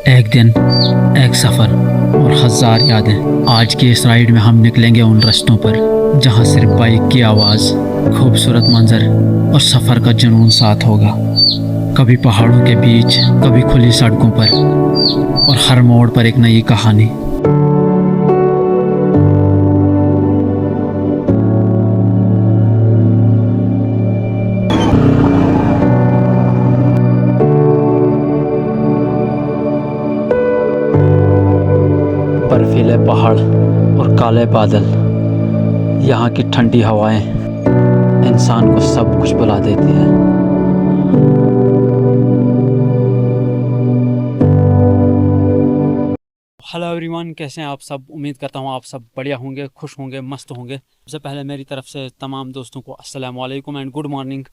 एक दिन, एक सफ़र और हज़ार यादें। आज की इस राइड में हम निकलेंगे उन रास्तों पर जहाँ सिर्फ बाइक की आवाज़, खूबसूरत मंजर और सफ़र का जुनून साथ होगा। कभी पहाड़ों के बीच, कभी खुली सड़कों पर और हर मोड़ पर एक नई कहानी। बर्फीले पहाड़ और काले बादल, यहाँ की ठंडी हवाएं इंसान को सब कुछ भुला देती है। हेलो एवरीवन, कैसे हैं आप सब? उम्मीद करता हूँ आप सब बढ़िया होंगे, खुश होंगे, मस्त होंगे। सबसे पहले मेरी तरफ से तमाम दोस्तों को अस्सलाम वालेकुम एंड गुड मॉर्निंग।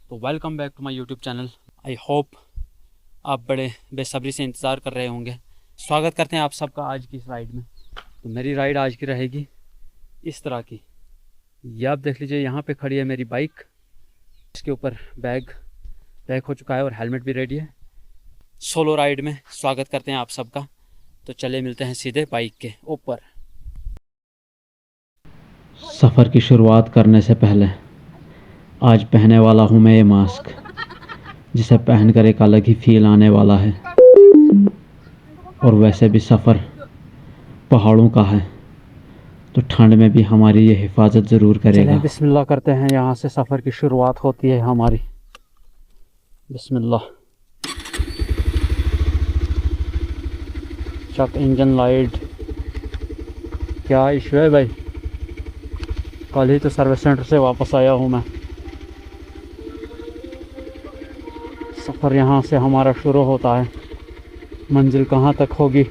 तो welcome back to my YouTube channel. I hope आप बड़े बेसब्री से इंतज़ार कर रहे होंगे। स्वागत करते हैं आप सबका आज की इस राइड में। तो मेरी राइड आज की रहेगी इस तरह की। ये आप देख लीजिए, यहाँ पे खड़ी है मेरी बाइक। इसके ऊपर बैग पैक हो चुका है और हेलमेट भी रेडी है। सोलो राइड में स्वागत करते हैं आप सबका। तो चले मिलते हैं सीधे बाइक के ऊपर। सफ़र की शुरुआत करने से पहले आज पहनने वाला हूँ मैं ये मास्क, जिसे पहनकर एक अलग ही फील आने वाला है। और वैसे भी सफ़र पहाड़ों का है तो ठंड में भी हमारी ये हिफाजत ज़रूर करेगा। बिस्मिल्लाह करते हैं, यहाँ से सफ़र की शुरुआत होती है हमारी। बिस्मिल्लाह। चक इंजन लाइट। क्या इशू है भाई? कल ही तो सर्विस सेंटर से वापस आया हूँ मैं। सफ़र यहाँ से हमारा शुरू होता है। मंजिल कहाँ तक होगी,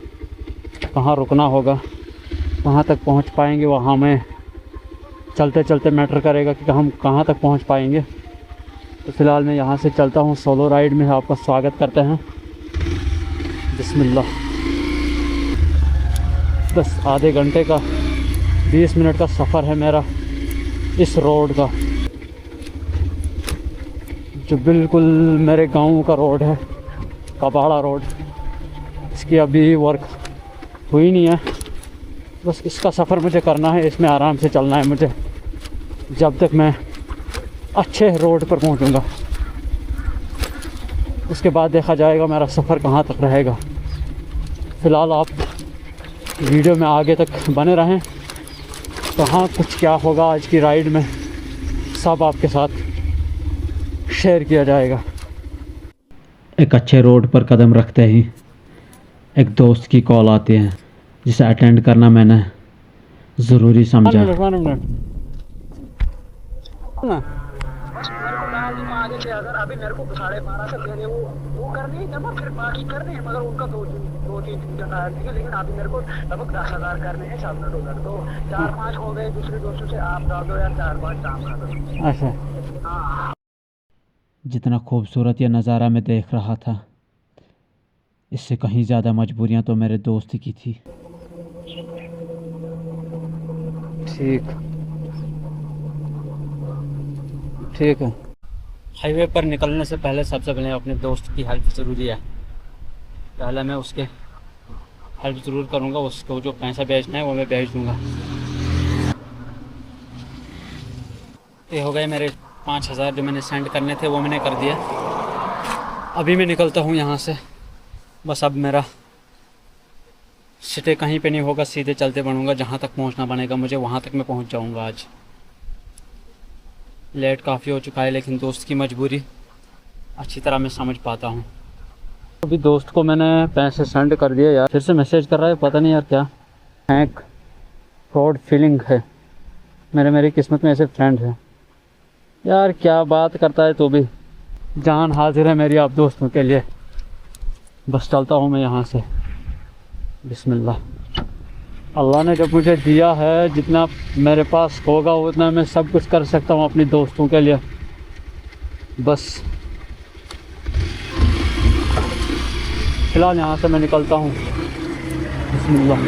कहाँ रुकना होगा, कहाँ तक पहुँच पाएंगे, वहाँ हमें चलते चलते मैटर करेगा कि हम कहाँ तक पहुँच पाएंगे। तो फ़िलहाल मैं यहाँ से चलता हूँ। सोलो राइड में आपका स्वागत करते हैं। बिस्मिल्लाह। बस आधे घंटे का 20 मिनट का सफ़र है मेरा इस रोड का, जो बिल्कुल मेरे गांव का रोड है, कबाड़ा रोड। इसकी अभी वर्क हुई नहीं है। बस इसका सफ़र मुझे करना है, इसमें आराम से चलना है मुझे जब तक मैं अच्छे रोड पर पहुंचूंगा। उसके बाद देखा जाएगा मेरा सफ़र कहाँ तक रहेगा। फ़िलहाल आप वीडियो में आगे तक बने रहें। कहाँ कुछ क्या होगा आज की राइड में, सब आपके साथ शेयर किया जाएगा। एक अच्छे रोड पर कदम रखते ही एक दोस्त की कॉल आती है, जिसे अटेंड करना मैंने ज़रूरी समझा। अगर अभी मेरे को 12:30 तक देने वो करनी है जमा, फिर बाकी करने हैं, मगर उनका दो तीन जगह है। लेकिन अभी मेरे को लगभग 10,000 करने हैं सब मिनट उधर। तो 4-5 हो गए, दूसरे दोस्तों से आप डाल दो यार, 4-5 काम कर दो। अच्छा। हाँ। जितना खूबसूरत ये नज़ारा मैं देख रहा था, इससे कहीं ज़्यादा मजबूरियां तो मेरे दोस्त की थी। ठीक है। हाईवे पर निकलने से पहले सबसे पहले अपने दोस्त की हेल्प ज़रूरी है। पहले मैं उसके हेल्प ज़रूर करूँगा। उसको जो पैसा भेजना है वो मैं भेज दूँगा। ये हो गए मेरे 5,000 जो मैंने सेंड करने थे, वो मैंने कर दिया। अभी मैं निकलता हूँ यहाँ से। बस अब मेरा स्टे कहीं पे नहीं होगा, सीधे चलते बनूँगा। जहाँ तक पहुँचना बनेगा मुझे, वहाँ तक मैं पहुँच जाऊँगा। आज लेट काफ़ी हो चुका है, लेकिन दोस्त की मजबूरी अच्छी तरह मैं समझ पाता हूँ। अभी दोस्त को मैंने पैसे सेंड कर दिए यार, फिर से मैसेज कर रहा है, पता नहीं यार क्या हैक फ्रॉड फीलिंग है। मेरी किस्मत में ऐसे फ्रेंड है यार। क्या बात करता है तू भी। जान हाजिर है मेरी आप दोस्तों के लिए। बस चलता हूँ मैं यहाँ से। बिस्मिल्लाह। अल्लाह ने जब मुझे दिया है, जितना मेरे पास होगा उतना मैं सब कुछ कर सकता हूँ अपने दोस्तों के लिए। बस फिलहाल यहाँ से मैं निकलता हूँ। बिस्मिल्लाह।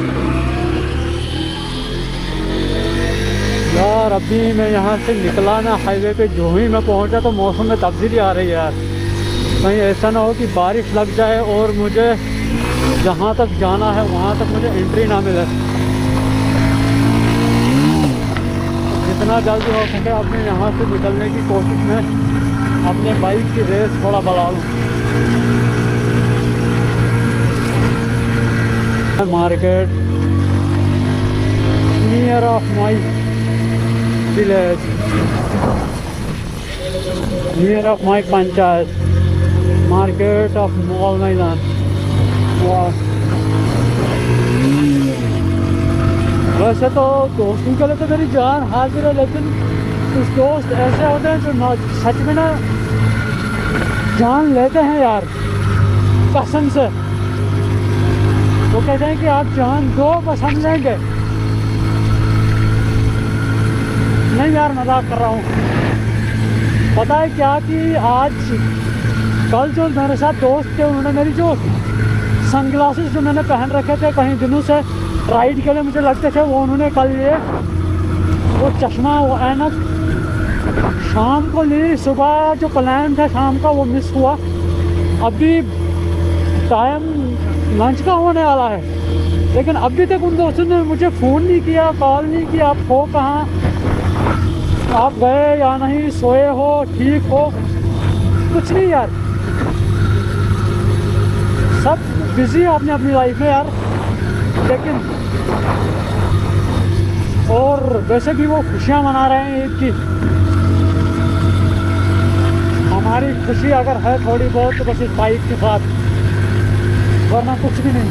यार अभी मैं यहाँ से निकला ना, हाईवे पे जो ही मैं पहुँचा तो मौसम में तब्दीली आ रही है यार। कहीं ऐसा ना हो कि बारिश लग जाए और मुझे जहाँ तक जाना है वहाँ तक मुझे एंट्री ना मिले। जितना जल्दी हो सके अपने यहाँ से निकलने की कोशिश में अपने बाइक की रेस थोड़ा बढ़ा लूँ। Market near of my village, near of my panchayat, market of mall मैदान। वैसे तो दोस्तों के लिए तो मेरी जान हाजिर है, लेकिन कुछ दोस्त ऐसे होते हैं जो ना सच में ना जान लेते हैं यार, कसम से। वो कहते हैं कि आप जान दो बस हम लेंगे। नहीं यार, मजाक कर रहा हूँ। पता है क्या कि कल जो मेरे साथ दोस्त थे उन्होंने मेरी जो सनग्लासेस जो मैंने पहन रखे थे कहीं दिनों से राइड के लिए मुझे लगते थे, वो उन्होंने कल लिए। वो चश्मा, वो ऐनक शाम को ली। सुबह जो प्लान था शाम का वो मिस हुआ। अभी टाइम लंच का होने वाला है, लेकिन अभी तक उन दोस्तों ने मुझे फ़ोन नहीं किया, कॉल नहीं किया। आप हो कहाँ, आप गए या नहीं, सोए हो, ठीक हो, कुछ नहीं यार। सब बिजी है अपनी अपनी लाइफ में यार। लेकिन और वैसे भी वो खुशियाँ मना रहे हैं ईद की। हमारी खुशी अगर है थोड़ी बहुत तो बस इस बाइक के साथ, वरना कुछ भी नहीं।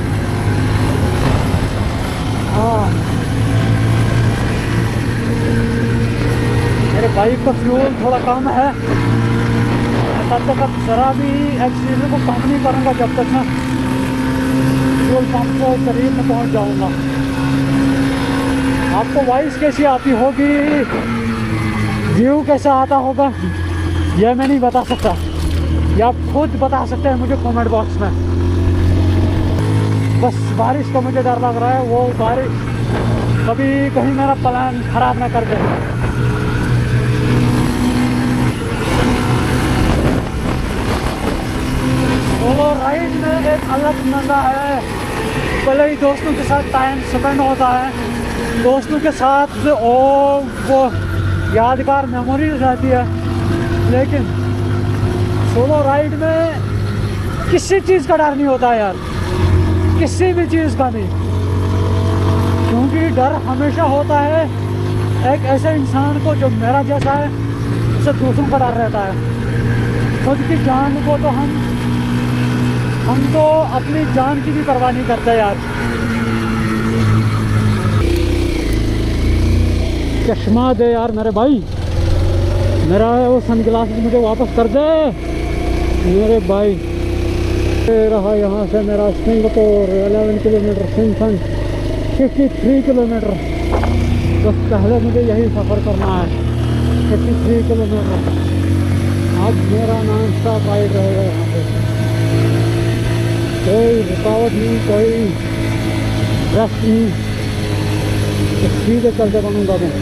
हाँ, मेरे बाइक का फ्यूल थोड़ा कम है, तब तक अब ज़रा भी एक्सीडेंट को कम नहीं करूँगा जब तक मैं फ्यूल पंप के करीब में पहुँच जाऊँगा। आपको वॉइस कैसी आती होगी, व्यू कैसा आता होगा, यह मैं नहीं बता सकता। या आप खुद बता सकते हैं मुझे कमेंट बॉक्स में। बस बारिश का मुझे डर लग रहा है, वो बारिश कभी कहीं मेरा प्लान ख़राब ना कर दे। सोलो राइड में एक अलग मज़ा है। पहले ही दोस्तों के साथ टाइम स्पेंड होता है, दोस्तों के साथ और वो यादगार मेमोरी रहती है। लेकिन सोलो राइड में किसी चीज़ का डर नहीं होता यार, किसी भी चीज़ का नहीं। क्योंकि डर हमेशा होता है एक ऐसे इंसान को जो मेरा जैसा है, उसे दूसरों का डर रहता है। खुद की जान को तो हम तो अपनी जान की भी परवाह नहीं करते यार। चश्मा दे यार मेरे भाई, मेरा वो सनग्लासेस मुझे वापस कर दे मेरे भाई। रहा यहाँ से मेरा सिंगापुर 11 किलोमीटर, सिंथन 53 किलोमीटर। बस पहले मुझे यही सफ़र करना है, 53 किलोमीटर। अब मेरा नॉन स्टॉप राइड रहेगा यहाँ पे, कोई रुकावट नहीं, कोई रेस्ट नहीं, सीधे चलते बनूँगा मैं।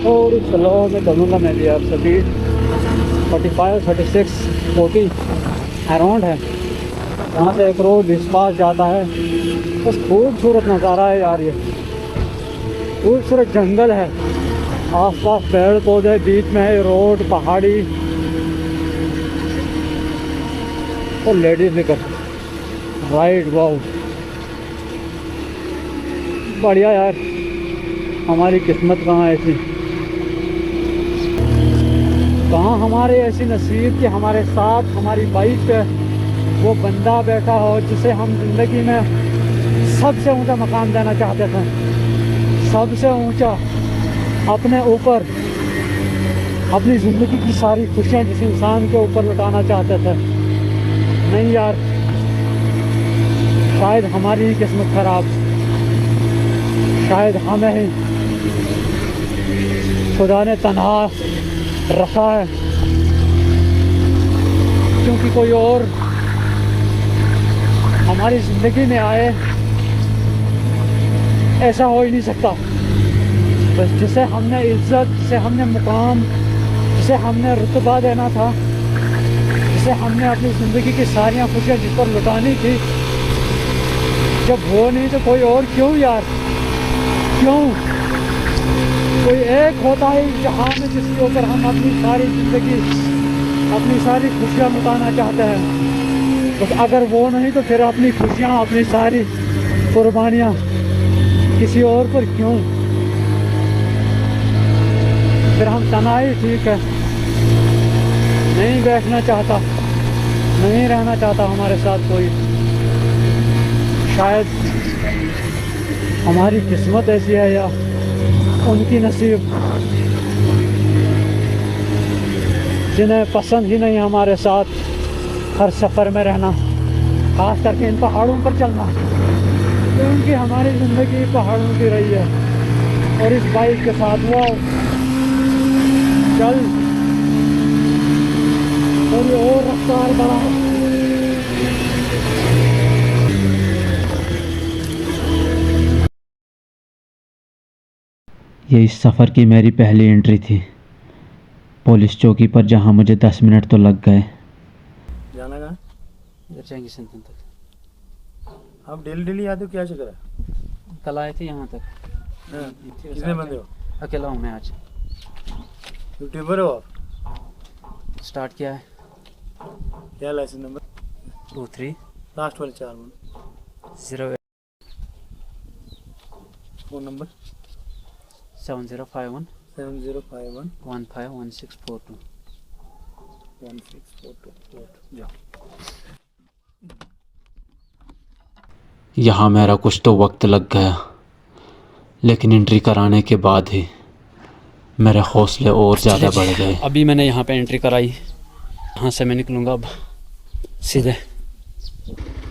और स्लो में चलूँगा मैं भी। आप सभी 45, 36, 40 अराउंड है। यहाँ से एक रोड इस पास जाता है। बस खूबसूरत नज़ारा है यार, ये खूबसूरत जंगल है, आसपास पेड़ पौधे, बीच में है रोड, पहाड़ी और लेडीज लेकर राइड। वाओ, बढ़िया यार। हमारी किस्मत कहाँ ऐसी, कहाँ हमारे ऐसी नसीब कि हमारे साथ हमारी बाइक पे वो बंदा बैठा हो जिसे हम ज़िंदगी में सबसे ऊंचा मकाम देना चाहते थे, सबसे ऊंचा अपने ऊपर, अपनी ज़िंदगी की सारी खुशियाँ जिस इंसान के ऊपर लुटाना चाहते थे। नहीं यार, शायद हमारी ही किस्मत ख़राब, शायद हमें ही खुदा ने तन्हा रखा है, क्योंकि कोई और हमारी ज़िंदगी में आए ऐसा हो ही नहीं सकता। बस जिसे हमने इज्जत, जिसे हमने मुकाम, जिसे हमने रुतबा देना था, जिसे जिससे हमने अपनी ज़िंदगी की सारियाँ खुशियाँ जिस पर लुटानी थी, जब वो नहीं तो कोई और क्यों यार, क्यों? कोई एक होता है जहाँ में जिसके ऊपर हम अपनी सारी ज़िंदगी, अपनी सारी खुशियाँ लुटाना चाहते हैं। बस अगर वो नहीं तो फिर अपनी खुशियाँ, अपनी सारी कुर्बानियाँ किसी और पर क्यों? फिर हम तनाई ठीक है, नहीं बैठना चाहता, नहीं रहना चाहता हमारे साथ कोई। शायद हमारी किस्मत ऐसी है या उनकी नसीब, जिन्हें पसंद ही नहीं हमारे साथ हर सफ़र में रहना, खास करके इन पहाड़ों पर चलना, क्योंकि हमारी ज़िंदगी पहाड़ों की रही है। और इस बाइक के साथ वो चल और रफ्तार बढ़ा। ये इस सफ़र की मेरी पहली एंट्री थी पुलिस चौकी पर, जहाँ मुझे 10 मिनट तो लग गए। जाना कहाँ? इधर जाएंगे संतन तक। आप डेली आते हो, क्या चक्कर है? कल आए थे यहाँ तक। हाँ, कितने बंदे हो? अकेला हूँ मैं आज। यूट्यूबर हो आप? स्टार्ट किया है। क्या लाइसेंस नंबर? 23 लास्ट वाले 4 मन। 08 फ़ोन नंबर? 7051 7051 151642। 1642 जाओ। यहाँ मेरा कुछ तो वक्त लग गया, लेकिन एंट्री कराने के बाद ही मेरे हौसले और ज़्यादा बढ़ गए। अभी मैंने यहाँ पे एंट्री कराई, यहाँ से मैं निकलूँगा अब सीधे।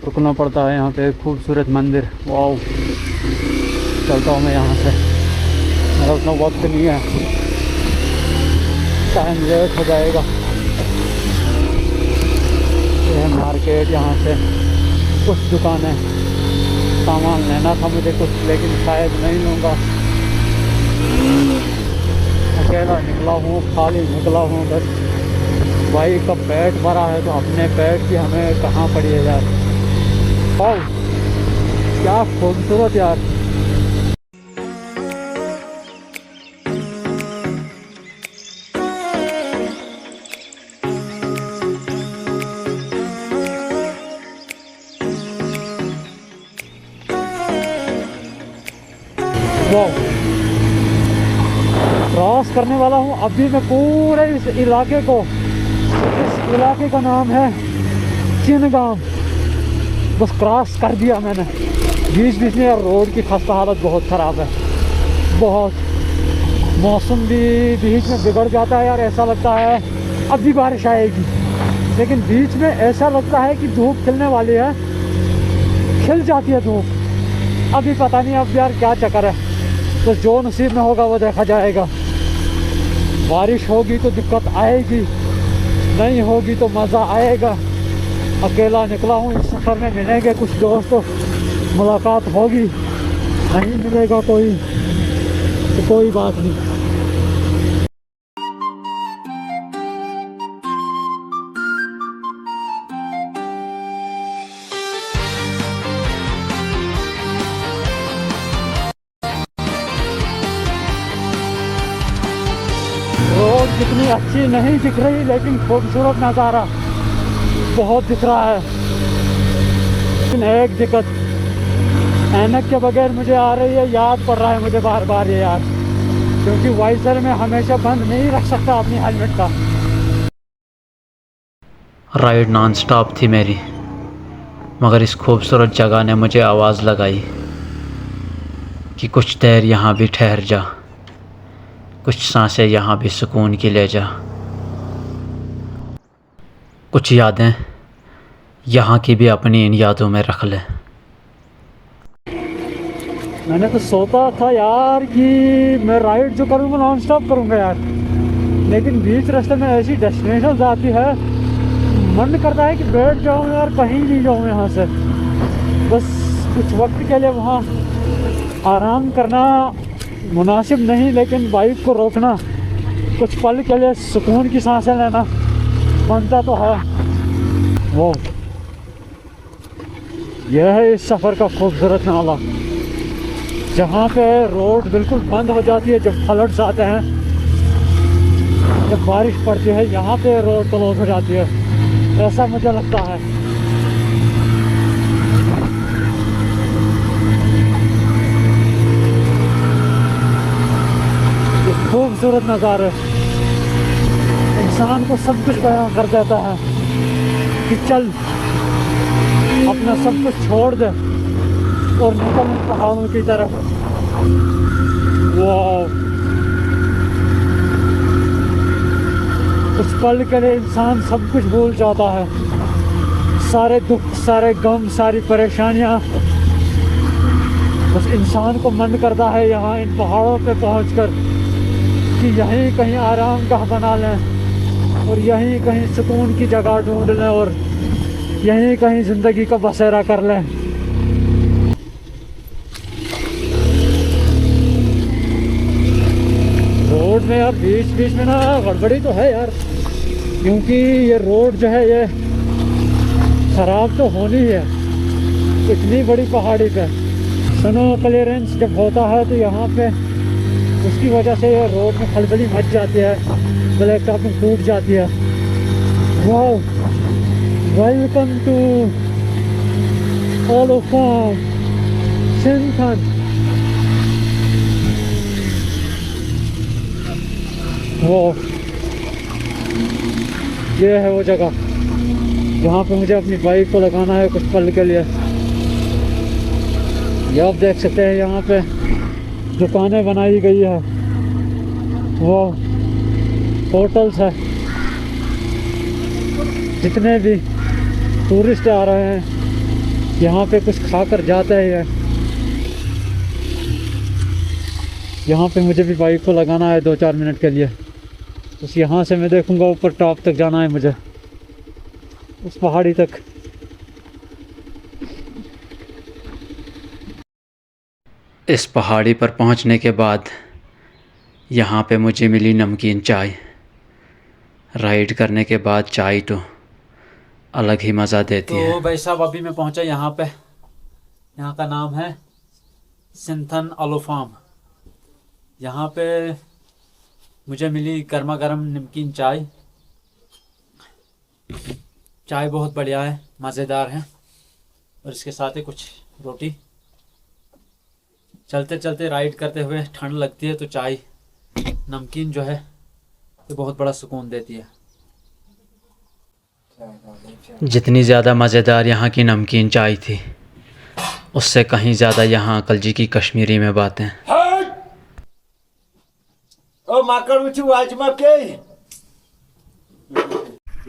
रुकना पड़ता है यहाँ पे, खूबसूरत मंदिर। वाह, चलता हूँ मैं यहाँ से, मेरा उतना वक्त नहीं है, टाइम लेट हो जाएगा। ये है मार्केट, यहाँ से कुछ दुकानें, सामान लेना था मुझे कुछ, लेकिन शायद नहीं लूँगा। अकेला निकला हूँ, खाली निकला हूँ, बस भाई का पेट भरा है तो अपने पेट की हमें कहाँ पड़ी है यार। वाह क्या खूबसूरत यार। क्रॉस करने वाला हूँ अभी मैं पूरे इस इलाके को। इस इलाके का नाम है चिनगाम। बस क्रॉस कर दिया मैंने। बीच बीच में यार रोड की खस्ता हालत बहुत ख़राब है, बहुत। मौसम भी बीच में बिगड़ जाता है यार, ऐसा लगता है अब भी बारिश आएगी, लेकिन बीच में ऐसा लगता है कि धूप खिलने वाली है, खिल जाती है धूप। अभी पता नहीं अब यार क्या चक्कर है, तो जो नसीब में होगा वो देखा जाएगा। बारिश होगी तो दिक्कत आएगी, नहीं होगी तो मज़ा आएगा। अकेला निकला हूँ, इस सफ़र में मिलेंगे कुछ दोस्त, तो मुलाकात होगी, नहीं मिलेगा कोई तो कोई बात नहीं। रोड जितनी अच्छी नहीं दिख रही, लेकिन खूबसूरत नज़ारा बहुत दिख रहा है। लेकिन एक दिक्कत, ऐनक के बगैर मुझे आ रही है, याद पड़ रहा है मुझे बार बार ये यार, क्योंकि वाइजर में हमेशा बंद नहीं रख सकता अपनी हेलमेट का। राइड नॉन स्टॉप थी मेरी, मगर इस खूबसूरत जगह ने मुझे आवाज़ लगाई कि कुछ देर यहाँ भी ठहर जा, कुछ सांसें यहाँ भी सुकून की ले जा, कुछ यादें यहाँ की भी अपनी इन यादों में रख ले। मैंने तो सोचा था यार कि मैं राइड जो करूँगा नॉन स्टॉप करूँगा यार, लेकिन बीच रास्ते में ऐसी डेस्टिनेशन आती है, मन करता है कि बैठ जाऊँ यार, कहीं नहीं जाऊँ यहाँ से। बस कुछ वक्त के लिए वहाँ आराम करना मुनासिब नहीं, लेकिन बाइक को रोकना, कुछ पल के लिए सुकून की सांसें लेना बनता तो है। वो यह है इस सफ़र का खूबसूरत नाला, जहाँ पे रोड बिल्कुल बंद हो जाती है जब फ्लड्स आते हैं, जब बारिश पड़ती है यहाँ पे रोड क्लोज हो जाती है, ऐसा मुझे लगता है। ये खूबसूरत नज़ारे इंसान को सब कुछ बयां कर देता है कि चल अपना सब कुछ छोड़ दे और निकल पहाड़ों की तरफ। वाह, उस पल के लिए इंसान सब कुछ भूल जाता है, सारे दुख, सारे गम, सारी परेशानियां। बस इंसान को मन करता है यहाँ इन पहाड़ों पे पहुंचकर कि यहीं कहीं आराम गाह बना लें और यहीं कहीं सुकून की जगह ढूंढ लें और यहीं कहीं ज़िंदगी का बसेरा कर लें। रोड में यार बीच बीच में ना गड़बड़ी तो है यार, क्योंकि ये रोड जो है ये ख़राब तो होनी है इतनी बड़ी पहाड़ी पे। स्नो क्लियरेंस जब होता है तो यहाँ पे उसकी वजह से ये रोड में खलबली मच जाती है, ब्लैक टॉपिंग टूट जाती है। वाह, वेलकम टू ओलोफाम सिंथन। वो ये है वो जगह जहाँ पे मुझे अपनी बाइक को लगाना है कुछ पल के लिए। ये आप देख सकते हैं यहाँ पे दुकानें बनाई गई है, वो होटल्स है। जितने भी टूरिस्ट आ रहे हैं यहाँ पे कुछ खाकर जाते हैं। यहाँ पे मुझे भी बाइक को लगाना है 2-4 मिनट के लिए। बस यहाँ से मैं देखूँगा ऊपर टॉप तक जाना है मुझे, उस पहाड़ी तक। इस पहाड़ी पर पहुँचने के बाद यहाँ पे मुझे मिली नमकीन चाय। राइड करने के बाद चाय तो अलग ही मज़ा देती है। तो भाई साहब अभी मैं पहुँचा यहाँ पे, यहाँ का नाम है सिंथन ओलोफाम। यहाँ पे मुझे मिली गर्मा गर्म नमकीन चाय। चाय बहुत बढ़िया है, मज़ेदार है, और इसके साथ ही कुछ रोटी। चलते चलते राइड करते हुए ठंड लगती है तो चाय नमकीन जो है ये बहुत बड़ा सुकून देती है। जितनी ज़्यादा मज़ेदार यहाँ की नमकीन चाय थी, उससे कहीं ज़्यादा यहाँ अकल जी की कश्मीरी में बातें।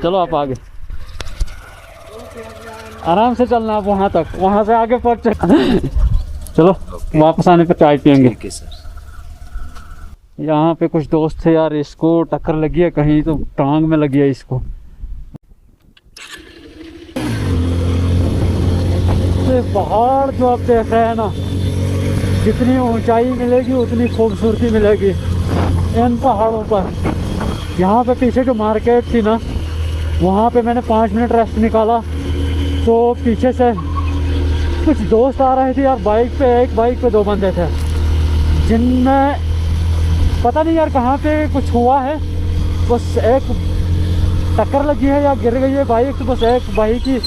चलो आप आगे, आराम से चलना आप वहाँ तक, वहाँ से आगे पहुँच। चलो वापस आने पर चाय पियेंगे। ठीक है सर। यहाँ पे कुछ दोस्त थे यार, इसको टक्कर लगी है कहीं तो टांग में लगी है इसको। ये पहाड़ जो आप देख रहे हैं ना, जितनी ऊंचाई मिलेगी उतनी खूबसूरती मिलेगी इन पहाड़ों पर। यहाँ पे पीछे जो मार्केट थी ना, वहाँ पे मैंने 5 मिनट रेस्ट निकाला तो पीछे से कुछ दोस्त आ रहे थे यार बाइक पे। एक बाइक पे 2 बंदे थे, जिनमें पता नहीं यार कहाँ पे कुछ हुआ है, बस एक टक्कर लगी है या गिर गई है बाइक, तो बस एक बाइक की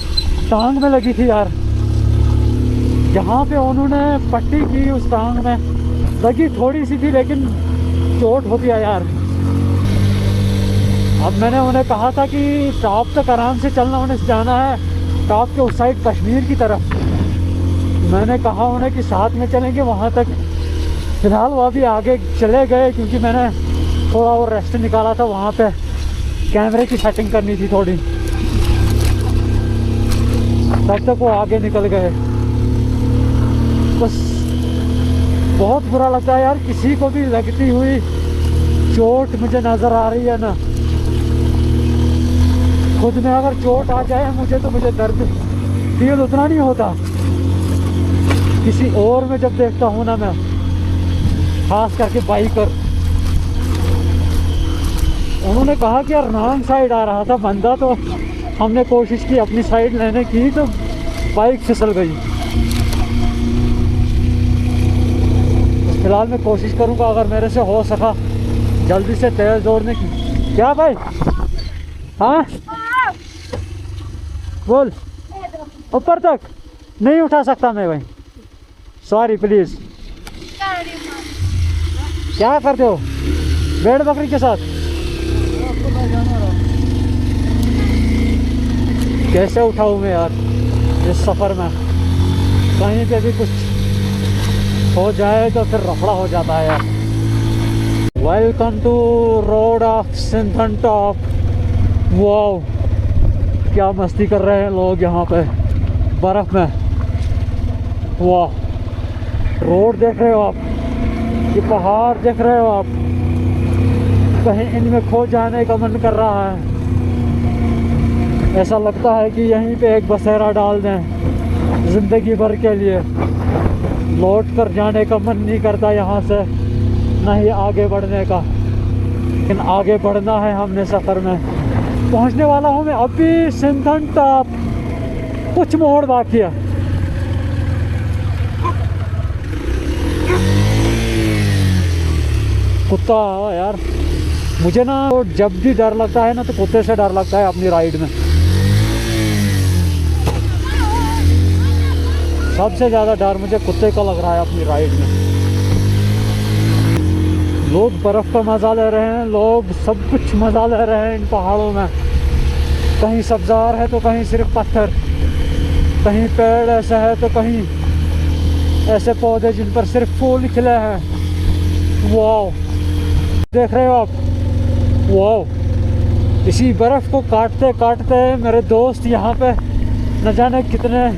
टांग में लगी थी यार। जहाँ पे उन्होंने पट्टी की उस टांग में लगी थोड़ी सी थी, लेकिन चोट होती है यार। अब मैंने उन्हें कहा था कि टॉप तक आराम से चलना, उन्हें जाना है टॉप के उस साइड कश्मीर की तरफ। मैंने कहा उन्हें कि साथ में चलेंगे वहाँ तक। फिलहाल वो अभी आगे चले गए क्योंकि मैंने थोड़ा और रेस्ट निकाला था, वहाँ पे कैमरे की सेटिंग करनी थी थोड़ी, तब तक वो आगे निकल गए। बस बहुत बुरा लगता है यार, किसी को भी लगती हुई चोट मुझे नज़र आ रही है ना, खुद में अगर चोट आ जाए मुझे तो मुझे दर्द फील उतना नहीं होता। किसी और में जब देखता हूँ ना मैं, खास करके बाइकर, उन्होंने कहा कि यार रॉन्ग साइड आ रहा था बंदा, तो हमने कोशिश की अपनी साइड लेने की तो बाइक फिसल गई। फिलहाल मैं कोशिश करूंगा अगर मेरे से हो सका जल्दी से तेज़ दौड़ने की। क्या भाई? हाँ बोल। ऊपर तक नहीं उठा सकता मैं भाई, सॉरी प्लीज़। क्या करते हो भेड़ बकरी के साथ? कैसे उठाऊँ मैं यार इस सफ़र में? कहीं पे भी कुछ हो जाए तो फिर रफड़ा हो जाता है यार। Welcome to road of Sinthan top. Wow क्या मस्ती कर रहे हैं लोग यहाँ पे बर्फ़ में। वाह रोड देख रहे हो आप, ये पहाड़ देख रहे हो आप, कहीं इनमें खो जाने का मन कर रहा है। ऐसा लगता है कि यहीं पे एक बसेरा डाल दें ज़िंदगी भर के लिए। लौट कर जाने का मन नहीं करता यहाँ से, ना ही आगे बढ़ने का। लेकिन आगे बढ़ना है हमने सफ़र में। पहुँचने वाला हूँ मैं अभी सिंथन टॉप, कुछ मोड़ बाकी है। कुत्ता यार, मुझे ना जब भी डर लगता है ना तो कुत्ते से डर लगता है अपनी राइड में। सबसे ज़्यादा डर मुझे कुत्ते का लग रहा है अपनी राइड में। लोग बर्फ़ का मज़ा ले रहे हैं, लोग सब कुछ मज़ा ले रहे हैं इन पहाड़ों में। कहीं सब्ज़ार है तो कहीं सिर्फ पत्थर, कहीं पेड़ ऐसे है तो कहीं ऐसे पौधे जिन पर सिर्फ फूल खिले हैं। वाओ देख रहे हो आप? वाओ इसी बर्फ़ को काटते काटते मेरे दोस्त यहाँ पे न जाने कितने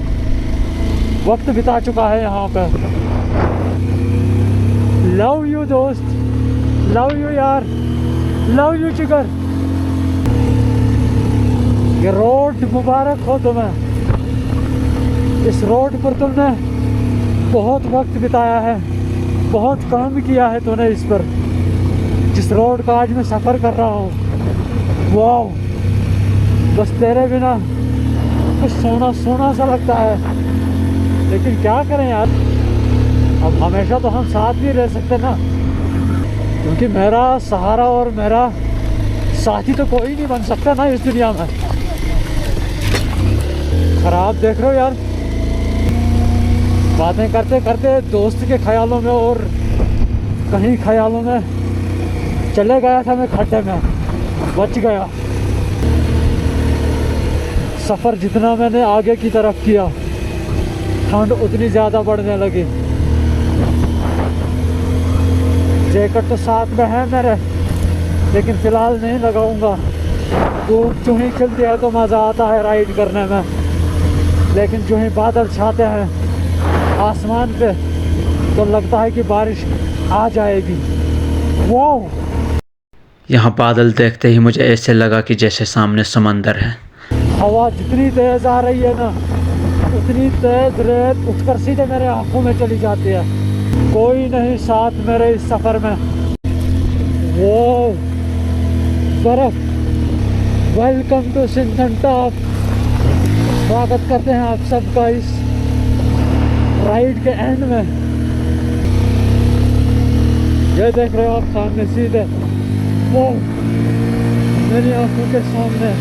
वक्त बिता चुका है यहाँ पे। लव यू दोस्त, लव यू यार, लव यू जिगर। ये रोड मुबारक हो तुम्हें, इस रोड पर तुमने बहुत वक्त बिताया है, बहुत काम किया है तूने इस पर, जिस रोड का आज मैं सफ़र कर रहा हूँ। वाओ बस तेरे बिना कुछ सोना सोना सा लगता है। लेकिन क्या करें यार, अब हमेशा तो हम साथ नहीं रह सकते ना, क्योंकि मेरा सहारा और मेरा साथी तो कोई नहीं बन सकता ना इस दुनिया में। खराब देख रहे हो यार, बातें करते करते दोस्त के ख्यालों में और कहीं ख्यालों में चले गया था मैं खड्डे में, बच गया। सफ़र जितना मैंने आगे की तरफ किया ठंड उतनी ज़्यादा बढ़ने लगी। जैकेट तो साथ में है मेरे, लेकिन फ़िलहाल नहीं लगाऊंगा। धूप जो ही खिलती है तो मज़ा आता है राइड करने में, लेकिन जो ही बादल छाते हैं आसमान पे तो लगता है कि बारिश आ जाएगी। वाओ यहाँ बादल देखते ही मुझे ऐसे लगा कि जैसे सामने समंदर है। हवा जितनी तेज़ आ रही है ना उतनी तेज़ रेत उठकर सीधे मेरे आँखों में चली जाती है। कोई नहीं साथ मेरे इस सफ़र में। वो बर्फ़। Welcome to Sinthan top. स्वागत करते हैं आप सबका इस राइड के एंड में। ये देख रहे हो आप सामने सीधे, वो मेरी आंखों के सामने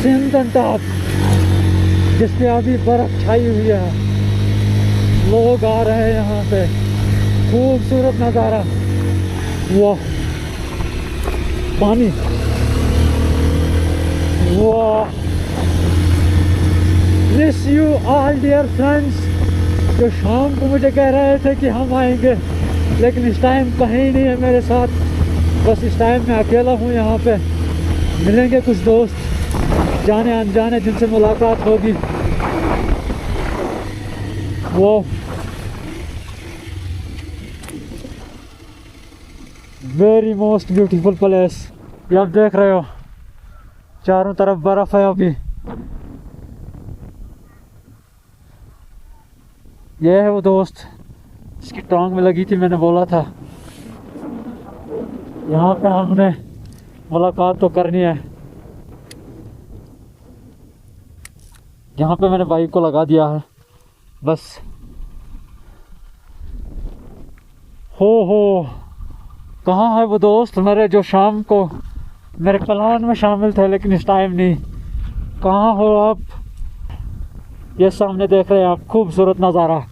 सिंथन टॉप, जिस पे अभी बर्फ छाई हुई है। लोग आ रहे हैं यहाँ पे, खूबसूरत नज़ारा। वाह पानी, वाह। Miss you all dear friends, जो शाम को मुझे कह रहे थे कि हम आएंगे, लेकिन इस टाइम कहीं नहीं है मेरे साथ। बस इस टाइम मैं अकेला हूँ यहाँ पे। मिलेंगे कुछ दोस्त जाने अनजाने जिनसे मुलाकात होगी। वो वेरी मोस्ट ब्यूटीफुल प्लेस। ये आप देख रहे हो चारों तरफ बर्फ है। अभी ये है वो दोस्त जिसकी टांग में लगी थी, मैंने बोला था। यहाँ पे हमने मुलाकात तो करनी है। यहाँ पे मैंने बाइक को लगा दिया है बस। हो कहाँ है वो दोस्त मेरे जो शाम को मेरे प्लान में शामिल थे लेकिन इस टाइम नहीं? कहाँ हो आप? ये सामने देख रहे हैं आप, खूबसूरत नज़ारा।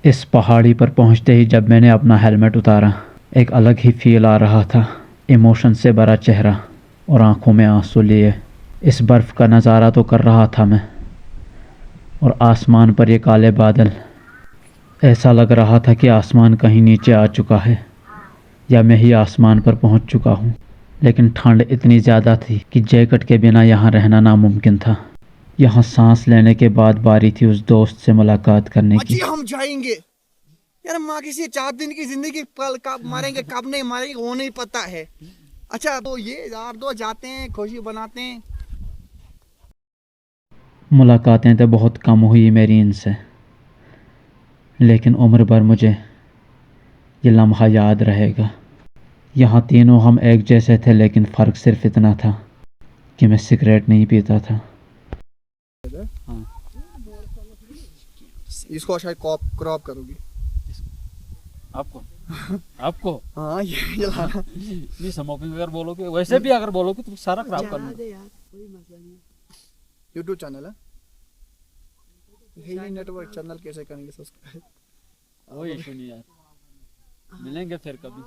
इस पहाड़ी पर पहुंचते ही जब मैंने अपना हेलमेट उतारा, एक अलग ही फील आ रहा था। इमोशन से भरा चेहरा और आंखों में आंसू लिए इस बर्फ़ का नज़ारा तो कर रहा था मैं, और आसमान पर ये काले बादल। ऐसा लग रहा था कि आसमान कहीं नीचे आ चुका है या मैं ही आसमान पर पहुंच चुका हूं। लेकिन ठंड इतनी ज़्यादा थी कि जैकेट के बिना यहाँ रहना नामुमकिन था। यहाँ सांस लेने के बाद बारी थी उस दोस्त से मुलाकात करने की। हम जाएंगे यार, माँ किसी 4 दिन की जिंदगी पल कब मरेंगे कब नहीं मरेंगे वो नहीं पता है। अच्छा तो ये यार दो जाते हैं, खुशी बनाते हैं। मुलाकातें तो बहुत कम हुई मेरी इनसे, लेकिन उम्र भर मुझे ये लम्हा याद रहेगा। यहाँ तीनों हम एक जैसे थे, लेकिन फ़र्क सिर्फ इतना था कि मैं सिगरेट नहीं पीता था। इसको शायद क्रॉप करोगी आपको हाँ ये नहीं स्मोकिंग अगर बोलोगे, वैसे भी अगर बोलोगे तो सारा खराब कर लूंगा। यूट्यूब चैनल है, हिली नेटवर्क चैनल कैसे करेंगे सब्सक्राइब? वो इशू नहीं यार, मिलेंगे फिर कभी।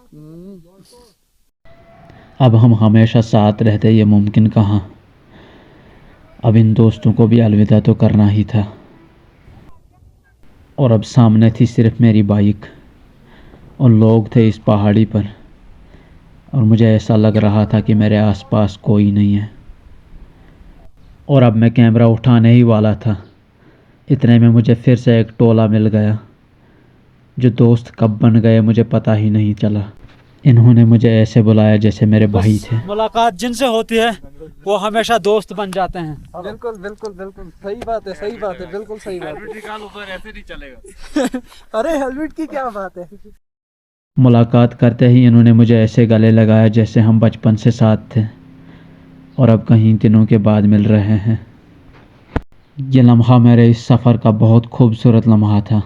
अब हम हमेशा साथ रहते ये मुमकिन कहाँ। अब इन दोस्तों को भी अलविदा तो करना ही था, और अब सामने थी सिर्फ मेरी बाइक और लोग थे इस पहाड़ी पर, और मुझे ऐसा लग रहा था कि मेरे आसपास कोई नहीं है। और अब मैं कैमरा उठाने ही वाला था, इतने में मुझे फिर से एक टोला मिल गया। जो दोस्त कब बन गए मुझे पता ही नहीं चला। इन्होंने मुझे ऐसे बुलाया जैसे मेरे भाई थे। मुलाकात जिनसे होती है वो हमेशा दोस्त बन जाते हैं। बिल्कुल बिल्कुल बिल्कुल सही बात है, सही बात है, बिल्कुल सही बात है। निकालो तो ऐसे नहीं चलेगा। अरे हेलमेट की क्या बात है। मुलाकात करते ही इन्होंने मुझे ऐसे गले लगाया जैसे हम बचपन से साथ थे, और अब कहीं दिनों के बाद मिल रहे हैं। ये लम्हा मेरे इस सफ़र का बहुत खूबसूरत लम्हा था,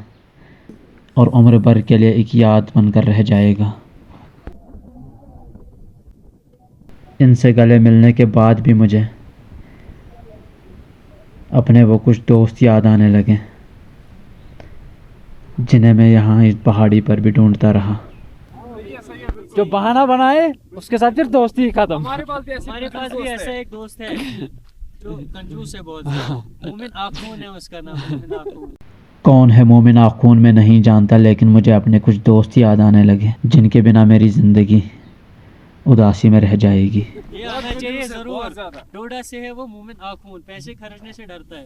और उम्र भर के लिए एक याद बनकर रह जाएगा। इनसे गले मिलने के बाद भी मुझे अपने वो कुछ दोस्त याद आने लगे जिन्हें मैं यहाँ इस पहाड़ी पर भी ढूंढता रहा। जो बहाना बनाए उसके साथ फिर दोस्ती ही खत्म। हमारे पास भी ऐसा एक दोस्त है जो कंजूस है बहुत। मोमिन आखून है उसका नाम, मोमिन आखून। कौन है मोमिन आखून मैं नहीं जानता, लेकिन मुझे अपने कुछ दोस्त याद आने लगे जिनके बिना मेरी ज़िंदगी उदासी में रह जाएगी। ये आना चाहिए जरूर। डोडा से है वो मोमिन आखून, पैसे खर्चने से डरता है।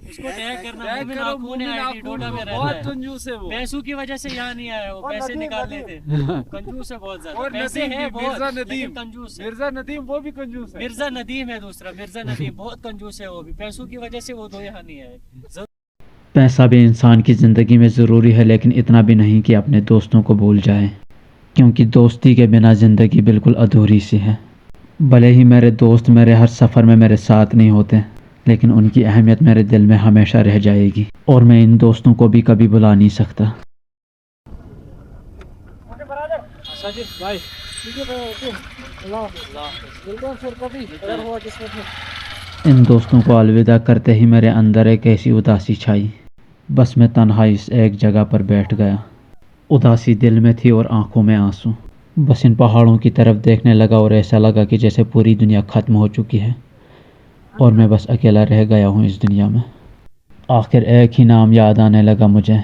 उसको टैग करना, मोमिन आखून है, आईडी डोडा में रहता है। कंजूस है वो, पैसों की वजह से यहाँ नहीं आया, वो पैसे निकालने थे। कंजूस है बहुत ज्यादा, और पैसे नदीम है भी, बहुत, मिर्जा लेकिन नदीम, कंजूस है। मिर्जा नदीम वो भी कंजूस है। मिर्जा नदीम है दूसरा, मिर्जा नदीम बहुत कंजूस है वो भी। पैसों की वजह से वो दो यहाँ नहीं आए। पैसा भी इंसान की ज़िंदगी में ज़रूरी है, लेकिन इतना भी नहीं कि अपने दोस्तों को भूल जाए, क्योंकि दोस्ती के बिना ज़िंदगी बिल्कुल अधूरी सी है। भले ही मेरे दोस्त मेरे हर सफ़र में मेरे साथ नहीं होते, लेकिन उनकी अहमियत मेरे दिल में हमेशा रह जाएगी, और मैं इन दोस्तों को भी कभी भुला नहीं सकता। इन दोस्तों को अलविदा करते ही मेरे अंदर एक ऐसी उदासी छाई। बस मैं तन्हा इस एक जगह पर बैठ गया। उदासी दिल में थी और आंखों में आंसू। बस इन पहाड़ों की तरफ देखने लगा और ऐसा लगा कि जैसे पूरी दुनिया ख़त्म हो चुकी है और मैं बस अकेला रह गया हूँ इस दुनिया में। आखिर एक ही नाम याद आने लगा मुझे,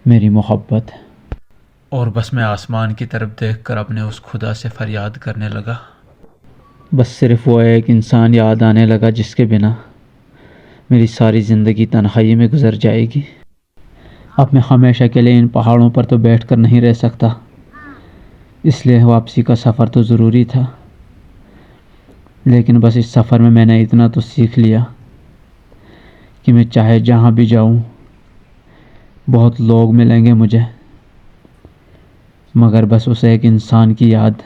मेरी मोहब्बत। और बस मैं आसमान की तरफ देखकर अपने उस खुदा से फरियाद करने लगा। बस सिर्फ वो एक इंसान याद आने लगा जिसके बिना मेरी सारी ज़िंदगी तन्हाई में गुजर जाएगी। अब मैं हमेशा के लिए इन पहाड़ों पर तो बैठकर नहीं रह सकता, इसलिए वापसी का सफ़र तो ज़रूरी था। लेकिन बस इस सफ़र में मैंने इतना तो सीख लिया कि मैं चाहे जहाँ भी जाऊँ, बहुत लोग मिलेंगे मुझे, मगर बस उस एक इंसान की याद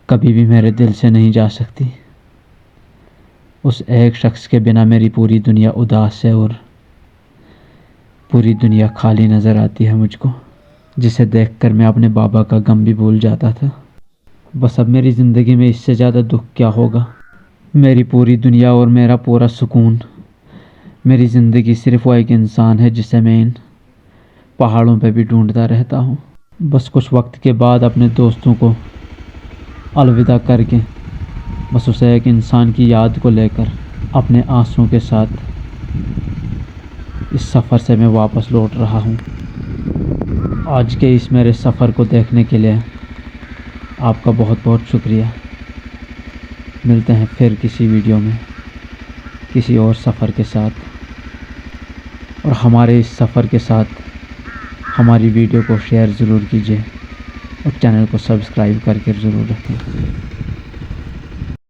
कभी भी मेरे दिल से नहीं जा सकती। उस एक शख्स के बिना मेरी पूरी दुनिया उदास है और पूरी दुनिया खाली नज़र आती है मुझको, जिसे देखकर मैं अपने बाबा का गम भी भूल जाता था। बस अब मेरी ज़िंदगी में इससे ज़्यादा दुख क्या होगा। मेरी पूरी दुनिया और मेरा पूरा सुकून, मेरी ज़िंदगी सिर्फ वो एक इंसान है जिसे मैं इन पहाड़ों पे भी ढूंढता रहता हूँ। बस कुछ वक्त के बाद अपने दोस्तों को अलविदा करके बस उसे एक इंसान की याद को लेकर अपने आंसुओं के साथ इस सफ़र से मैं वापस लौट रहा हूँ। आज के इस मेरे सफ़र को देखने के लिए आपका बहुत बहुत शुक्रिया। मिलते हैं फिर किसी वीडियो में किसी और सफ़र के साथ, और हमारे इस सफ़र के साथ हमारी वीडियो को शेयर ज़रूर कीजिए और चैनल को सब्सक्राइब करके ज़रूर रखें।